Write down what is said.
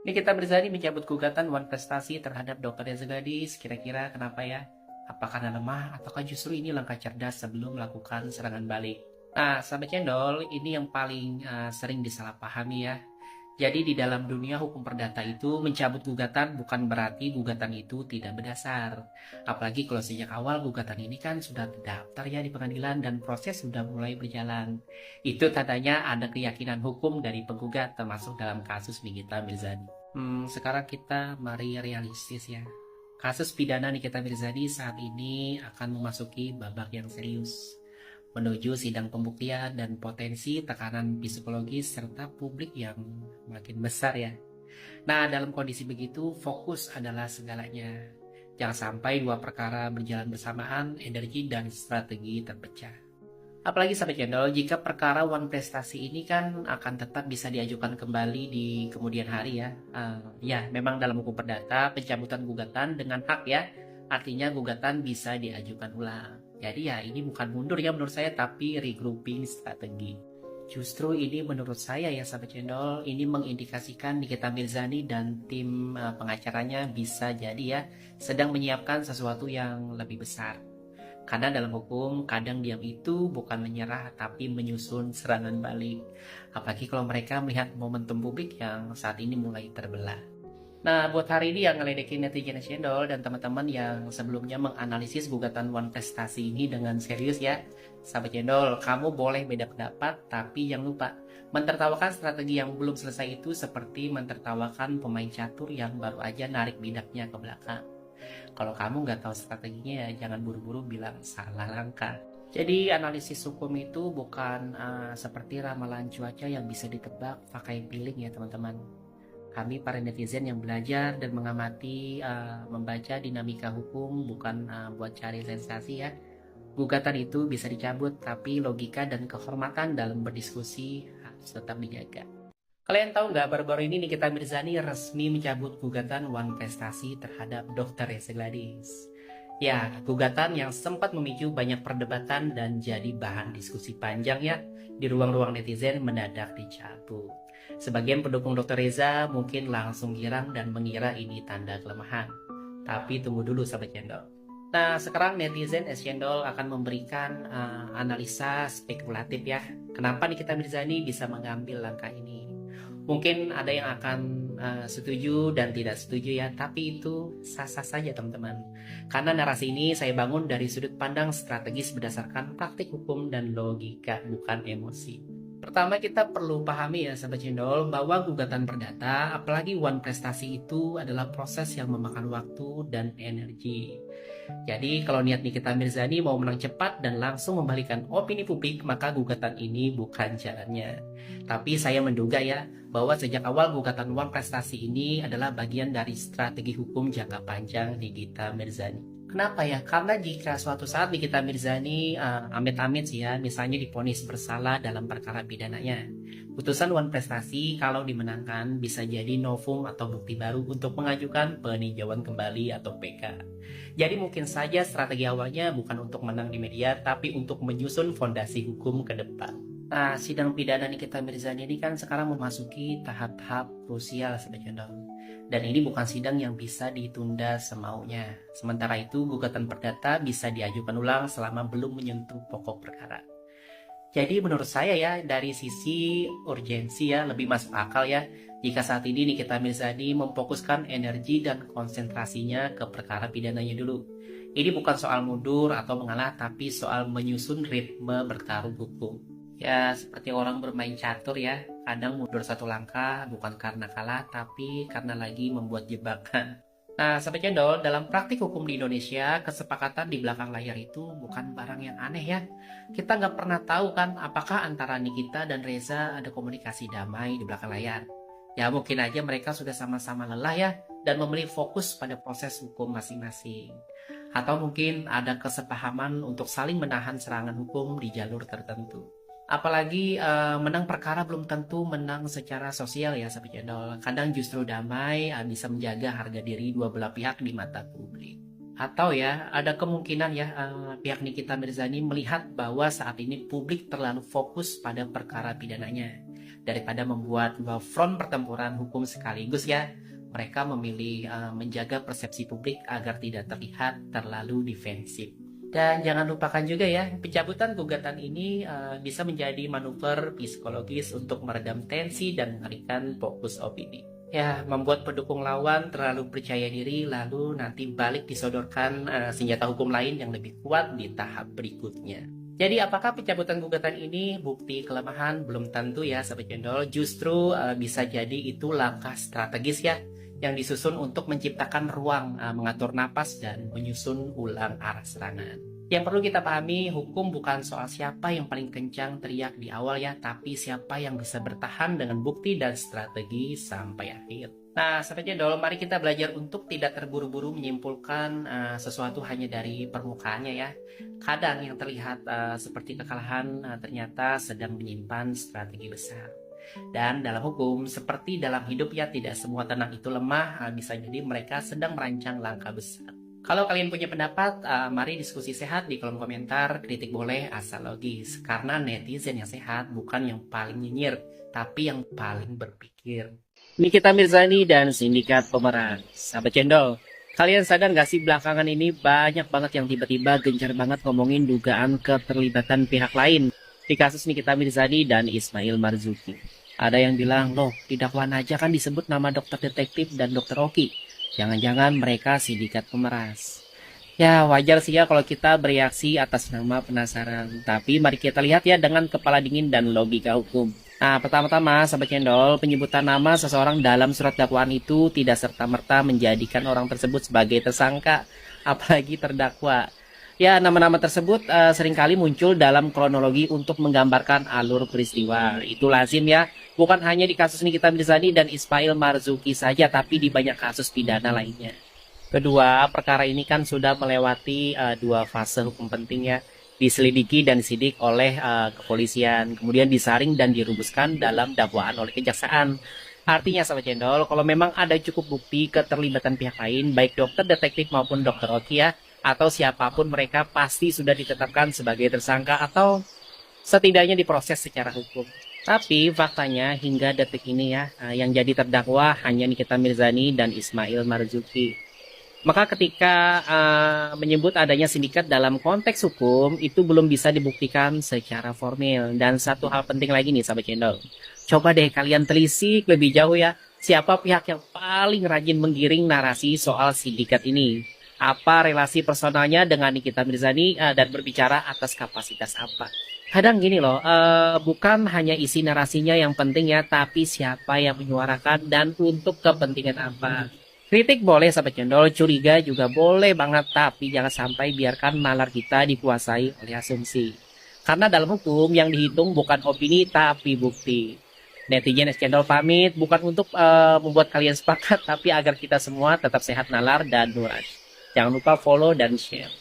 Nikita Mirzani mencabut gugatan Wan Prestasi terhadap Dr. Reza Gadis. Kira-kira kenapa ya? Apakah karena lemah ataukah justru ini langkah cerdas sebelum melakukan serangan balik? Nah, sahabat channel, ini yang paling sering disalahpahami ya. Jadi di dalam dunia hukum perdata itu mencabut gugatan bukan berarti gugatan itu tidak berdasar. Apalagi kalau sejak awal gugatan ini kan sudah terdaftar ya di pengadilan dan proses sudah mulai berjalan. Itu tandanya ada keyakinan hukum dari penggugat termasuk dalam kasus Nikita Mirzani. Sekarang kita mari realistis ya. Kasus pidana Nikita Mirzani saat ini akan memasuki babak yang serius menuju sidang pembuktian dan potensi tekanan psikologis serta publik yang makin besar ya. Nah, dalam kondisi begitu, fokus adalah segalanya. Jangan sampai dua perkara berjalan bersamaan, energi dan strategi terpecah. Apalagi sampai channel, jika perkara Wan Prestasi ini kan akan tetap bisa diajukan kembali di kemudian hari ya. Ya, memang dalam hukum perdata, pencabutan gugatan dengan hak ya, artinya gugatan bisa diajukan ulang. Jadi ya ini bukan mundur ya menurut saya, tapi regrouping strategi. Justru ini menurut saya ya sahabat channel, ini mengindikasikan Nikita Mirzani dan tim pengacaranya bisa jadi ya sedang menyiapkan sesuatu yang lebih besar. Karena dalam hukum kadang diam itu bukan menyerah tapi menyusun serangan balik. Apalagi kalau mereka melihat momentum publik yang saat ini mulai terbelah. Nah, buat hari ini yang ngeledekin netizen channel dan teman-teman yang sebelumnya menganalisis gugatan Wan Prestasi ini dengan serius ya, sahabat channel, kamu boleh beda pendapat, tapi jangan lupa mentertawakan strategi yang belum selesai itu seperti mentertawakan pemain catur yang baru aja narik bidaknya ke belakang. Kalau kamu nggak tahu strateginya ya jangan buru-buru bilang salah langkah. Jadi analisis hukum itu bukan seperti ramalan cuaca yang bisa ditebak pakai piling ya teman-teman. Kami para netizen yang belajar dan mengamati membaca dinamika hukum bukan buat cari sensasi ya. Gugatan itu bisa dicabut tapi logika dan kehormatan dalam berdiskusi harus tetap dijaga. Kalian tahu nggak baru-baru ini Nikita Mirzani resmi mencabut gugatan Wan Prestasi terhadap Dr. Reza Gadis. Ya, gugatan yang sempat memicu banyak perdebatan dan jadi bahan diskusi panjang ya di ruang-ruang netizen mendadak dicabut. Sebagian pendukung Dr. Reza mungkin langsung girang dan mengira ini tanda kelemahan. Tapi tunggu dulu sahabat cendol. Nah, sekarang netizen Cendol akan memberikan analisa spekulatif ya. Kenapa Nikita Mirzani bisa mengambil langkah ini? Mungkin ada yang akan setuju dan tidak setuju ya, tapi itu sah-sah saja teman-teman. Karena narasi ini saya bangun dari sudut pandang strategis berdasarkan praktik hukum dan logika, bukan emosi. Pertama kita perlu pahami ya sahabat cendol bahwa gugatan perdata apalagi Wan Prestasi itu adalah proses yang memakan waktu dan energi. Jadi kalau niat Nikita Mirzani mau menang cepat dan langsung membalikan opini publik maka gugatan ini bukan jalannya. Tapi saya menduga ya bahwa sejak awal gugatan Wan Prestasi ini adalah bagian dari strategi hukum jangka panjang Nikita Mirzani. Kenapa ya? Karena jika suatu saat Nikita Mirzani amit-amit sih ya, misalnya divonis bersalah dalam perkara pidananya, putusan Wan Prestasi kalau dimenangkan bisa jadi novum atau bukti baru untuk mengajukan peninjauan kembali atau PK. Jadi mungkin saja strategi awalnya bukan untuk menang di media, tapi untuk menyusun fondasi hukum ke depan. Nah, sidang pidana Nikita Mirzani ini kan sekarang memasuki tahap-tahap krusial sebenarnya. Dan ini bukan sidang yang bisa ditunda semaunya. Sementara itu, gugatan perdata bisa diajukan ulang selama belum menyentuh pokok perkara. Jadi menurut saya ya, dari sisi urgensi ya, lebih masuk akal ya, jika saat ini Nikita Mirzani memfokuskan energi dan konsentrasinya ke perkara pidananya dulu. Ini bukan soal mundur atau mengalah, tapi soal menyusun ritme bertarung hukum. Ya seperti orang bermain catur ya, kadang mundur satu langkah bukan karena kalah tapi karena lagi membuat jebakan. Nah sahabat cendol, dalam praktik hukum di Indonesia kesepakatan di belakang layar itu bukan barang yang aneh ya. Kita nggak pernah tahu kan apakah antara Nikita dan Reza ada komunikasi damai di belakang layar. Ya mungkin aja mereka sudah sama-sama lelah ya dan memilih fokus pada proses hukum masing-masing. Atau mungkin ada kesepahaman untuk saling menahan serangan hukum di jalur tertentu. Apalagi menang perkara belum tentu menang secara sosial ya sahabat channel. Kadang justru damai bisa menjaga harga diri dua belah pihak di mata publik. Atau ya ada kemungkinan ya pihak Nikita Mirzani melihat bahwa saat ini publik terlalu fokus pada perkara pidananya. daripada membuat dua front pertempuran hukum sekaligus ya. Mereka memilih menjaga persepsi publik agar tidak terlihat terlalu defensif. Dan jangan lupakan juga ya, pencabutan gugatan ini bisa menjadi manuver psikologis untuk meredam tensi dan mengalihkan fokus opini. Ya, membuat pendukung lawan terlalu percaya diri, lalu nanti balik disodorkan senjata hukum lain yang lebih kuat di tahap berikutnya. Jadi apakah pencabutan gugatan ini bukti kelemahan? Belum tentu ya Sobat Cendol, justru bisa jadi itu langkah strategis ya, yang disusun untuk menciptakan ruang mengatur napas dan menyusun ulang arah serangan. Yang perlu kita pahami, hukum bukan soal siapa yang paling kencang teriak di awal ya, tapi siapa yang bisa bertahan dengan bukti dan strategi sampai akhir. Nah, Sobat Cendol, mari kita belajar untuk tidak terburu-buru menyimpulkan sesuatu hanya dari permukaannya ya. Kadang yang terlihat seperti kekalahan ternyata sedang menyimpan strategi besar. Dan dalam hukum, seperti dalam hidup ya, tidak semua tenang itu lemah, bisa jadi mereka sedang merancang langkah besar. Kalau kalian punya pendapat, mari diskusi sehat di kolom komentar, kritik boleh asal logis. Karena netizen yang sehat bukan yang paling nyinyir, tapi yang paling berpikir. Nikita Mirzani dan Sindikat Pemeran. Sahabat Cendol, kalian sadar gak sih belakangan ini banyak banget yang tiba-tiba gencar banget ngomongin dugaan keterlibatan pihak lain di kasus Nikita Mirzani dan Ismail Marzuki. Ada yang bilang, loh di dakwaan aja kan disebut nama dokter detektif dan dokter Oki. Jangan-jangan mereka sindikat pemeras. Ya wajar sih ya kalau kita bereaksi atas nama penasaran. Tapi mari kita lihat ya dengan kepala dingin dan logika hukum. Nah pertama-tama Sobat Cendol, penyebutan nama seseorang dalam surat dakwaan itu tidak serta-merta menjadikan orang tersebut sebagai tersangka, apalagi terdakwa. Ya, nama-nama tersebut seringkali muncul dalam kronologi untuk menggambarkan alur peristiwa. Itu lazim ya, bukan hanya di kasus Nikita Mirzani dan Ismail Marzuki saja, tapi di banyak kasus pidana lainnya. Kedua, perkara ini kan sudah melewati dua fase hukum penting ya, diselidiki dan disidik oleh kepolisian, kemudian disaring dan dirumuskan dalam dakwaan oleh kejaksaan. Artinya Sobat Cendol, kalau memang ada cukup bukti keterlibatan pihak lain, baik dokter detektif maupun dokter Oki ya, atau siapapun mereka pasti sudah ditetapkan sebagai tersangka atau setidaknya diproses secara hukum. Tapi faktanya hingga detik ini ya, yang jadi terdakwa hanya Nikita Mirzani dan Ismail Marzuki. Maka ketika menyebut adanya sindikat dalam konteks hukum, itu belum bisa dibuktikan secara formil. Dan satu hal penting lagi nih Sahabat Cendol, coba deh kalian telisik lebih jauh ya, siapa pihak yang paling rajin menggiring narasi soal sindikat ini. Apa relasi personalnya dengan Nikita Mirzani dan berbicara atas kapasitas apa. Kadang gini loh, bukan hanya isi narasinya yang penting ya, tapi siapa yang menyuarakan dan untuk kepentingan apa. Kritik boleh Sahabat Cendol, curiga juga boleh banget, tapi jangan sampai biarkan nalar kita dikuasai oleh asumsi. Karena dalam hukum yang dihitung bukan opini tapi bukti. Netizen Cendol pamit, bukan untuk membuat kalian sepakat, tapi agar kita semua tetap sehat nalar dan nurani. Jangan lupa follow dan share.